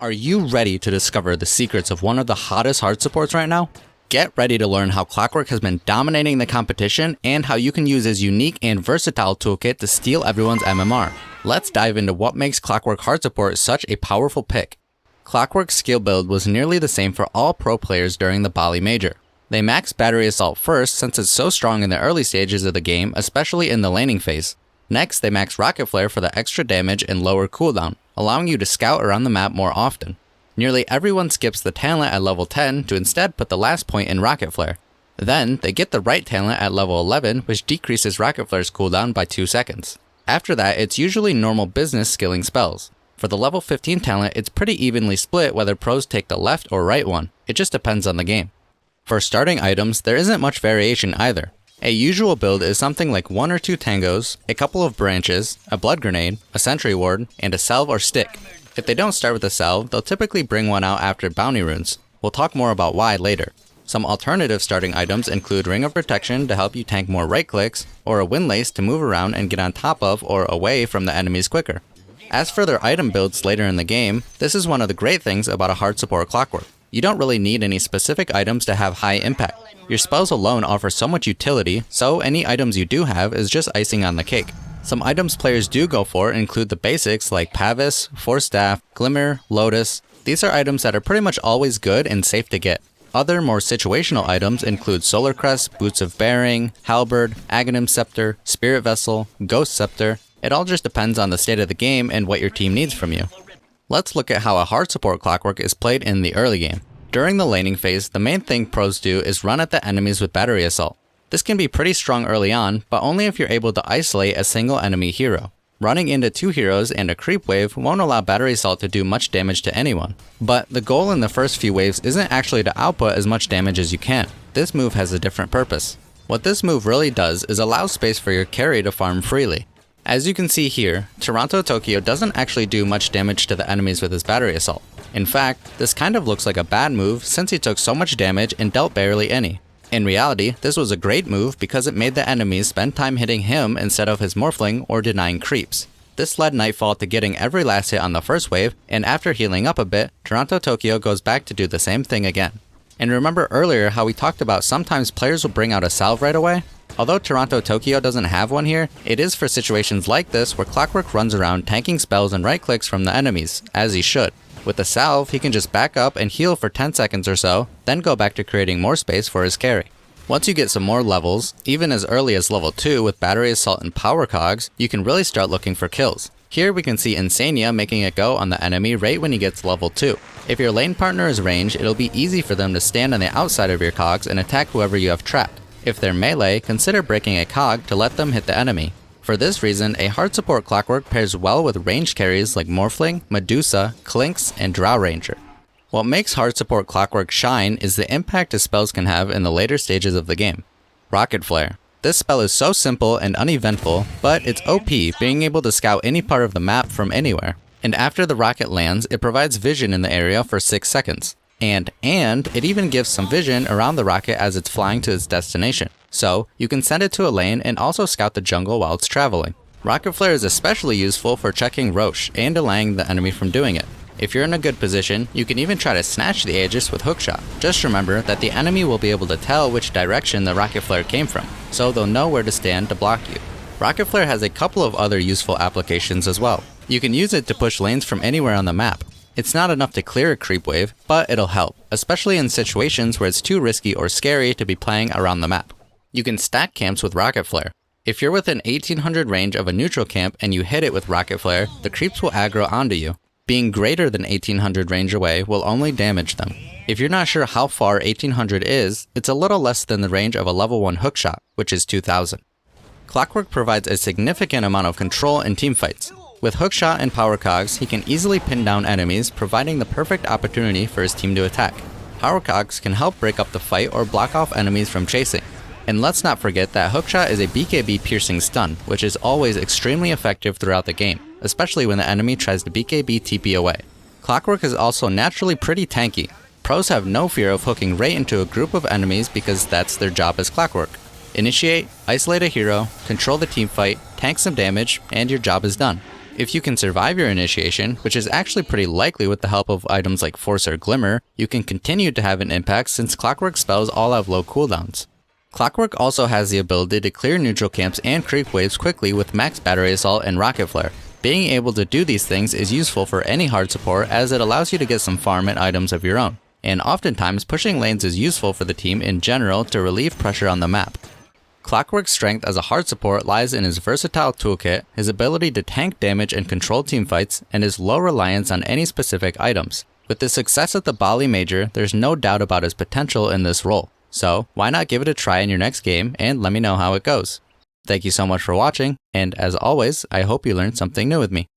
Are you ready to discover the secrets of one of the hottest hard supports right now? Get ready to learn how Clockwerk has been dominating the competition and how you can use his unique and versatile toolkit to steal everyone's MMR. Let's dive into what makes Clockwerk hard support such a powerful pick. Clockwerk's skill build was nearly the same for all pro players during the Bali Major. They max Battery Assault first since it's so strong in the early stages of the game, especially in the laning phase. Next, they max Rocket Flare for the extra damage and lower cooldown, allowing you to scout around the map more often. Nearly everyone skips the talent at level 10 to instead put the last point in Rocket Flare. Then, they get the right talent at level 11, which decreases Rocket Flare's cooldown by 2 seconds. After that, it's usually normal business skilling spells. For the level 15 talent, it's pretty evenly split whether pros take the left or right one. It just depends on the game. For starting items, there isn't much variation either. A usual build is something like 1 or 2 tangos, a couple of branches, a blood grenade, a sentry ward, and a salve or stick. If they don't start with a salve, they'll typically bring one out after bounty runes. We'll talk more about why later. Some alternative starting items include Ring of Protection to help you tank more right clicks, or a windlace to move around and get on top of or away from the enemies quicker. As for their item builds later in the game, this is one of the great things about a hard support Clockwerk. You don't really need any specific items to have high impact. Your spells alone offer so much utility, so any items you do have is just icing on the cake. Some items players do go for include the basics like Pavis, Force Staff, Glimmer, Lotus. These are items that are pretty much always good and safe to get. Other more situational items include Solar Crest, Boots of Bearing, Halberd, Aghanim Scepter, Spirit Vessel, Ghost Scepter. It all just depends on the state of the game and what your team needs from you. Let's look at how a hard support Clockwerk is played in the early game. During the laning phase, the main thing pros do is run at the enemies with Battery Assault. This can be pretty strong early on, but only if you're able to isolate a single enemy hero. Running into 2 heroes and a creep wave won't allow Battery Assault to do much damage to anyone. But the goal in the first few waves isn't actually to output as much damage as you can. This move has a different purpose. What this move really does is allow space for your carry to farm freely. As you can see here, Toronto Tokyo doesn't actually do much damage to the enemies with his Battery Assault. In fact, this kind of looks like a bad move since he took so much damage and dealt barely any. In reality, this was a great move because it made the enemies spend time hitting him instead of his Morphling or denying creeps. This led Nightfall to getting every last hit on the first wave, and after healing up a bit, Toronto Tokyo goes back to do the same thing again. And remember earlier how we talked about sometimes players will bring out a salve right away? Although Toronto Tokyo doesn't have one here, it is for situations like this where Clockwerk runs around tanking spells and right clicks from the enemies, as he should. With the salve, he can just back up and heal for 10 seconds or so, then go back to creating more space for his carry. Once you get some more levels, even as early as level 2 with Battery Assault and Power Cogs, you can really start looking for kills. Here we can see Insania making it go on the enemy right when he gets level 2. If your lane partner is ranged, it'll be easy for them to stand on the outside of your cogs and attack whoever you have trapped. If they're melee, consider breaking a cog to let them hit the enemy. For this reason, a hard support Clockwerk pairs well with ranged carries like Morphling, Medusa, Clinks, and Drow Ranger. What makes hard support Clockwerk shine is the impact his spells can have in the later stages of the game. Rocket Flare. This spell is so simple and uneventful, but it's OP, being able to scout any part of the map from anywhere. And after the rocket lands, it provides vision in the area for 6 seconds. And it even gives some vision around the rocket as it's flying to its destination. So, you can send it to a lane and also scout the jungle while it's traveling. Rocket Flare is especially useful for checking Roche and delaying the enemy from doing it. If you're in a good position, you can even try to snatch the Aegis with Hookshot. Just remember that the enemy will be able to tell which direction the Rocket Flare came from, so they'll know where to stand to block you. Rocket Flare has a couple of other useful applications as well. You can use it to push lanes from anywhere on the map. It's not enough to clear a creep wave, but it'll help, especially in situations where it's too risky or scary to be playing around the map. You can stack camps with Rocket Flare. If you're within 1800 range of a neutral camp and you hit it with Rocket Flare, the creeps will aggro onto you. Being greater than 1800 range away will only damage them. If you're not sure how far 1800 is, it's a little less than the range of a level 1 hookshot, which is 2000. Clockwerk provides a significant amount of control in teamfights. With Hookshot and Power Cogs, he can easily pin down enemies, providing the perfect opportunity for his team to attack. Power Cogs can help break up the fight or block off enemies from chasing. And let's not forget that Hookshot is a BKB piercing stun, which is always extremely effective throughout the game, especially when the enemy tries to BKB TP away. Clockwerk is also naturally pretty tanky. Pros have no fear of hooking right into a group of enemies because that's their job as Clockwerk. Initiate, isolate a hero, control the teamfight, tank some damage, and your job is done. If you can survive your initiation, which is actually pretty likely with the help of items like Force or Glimmer, you can continue to have an impact since Clockwerk spells all have low cooldowns. Clockwerk also has the ability to clear neutral camps and creep waves quickly with max battery assault and rocket flare. Being able to do these things is useful for any hard support as it allows you to get some farm and items of your own, and oftentimes pushing lanes is useful for the team in general to relieve pressure on the map. Clockwerk's strength as a hard support lies in his versatile toolkit, his ability to tank damage and control teamfights, and his low reliance on any specific items. With the success at the Bali Major, there's no doubt about his potential in this role. So, why not give it a try in your next game and let me know how it goes. Thank you so much for watching, and as always, I hope you learned something new with me.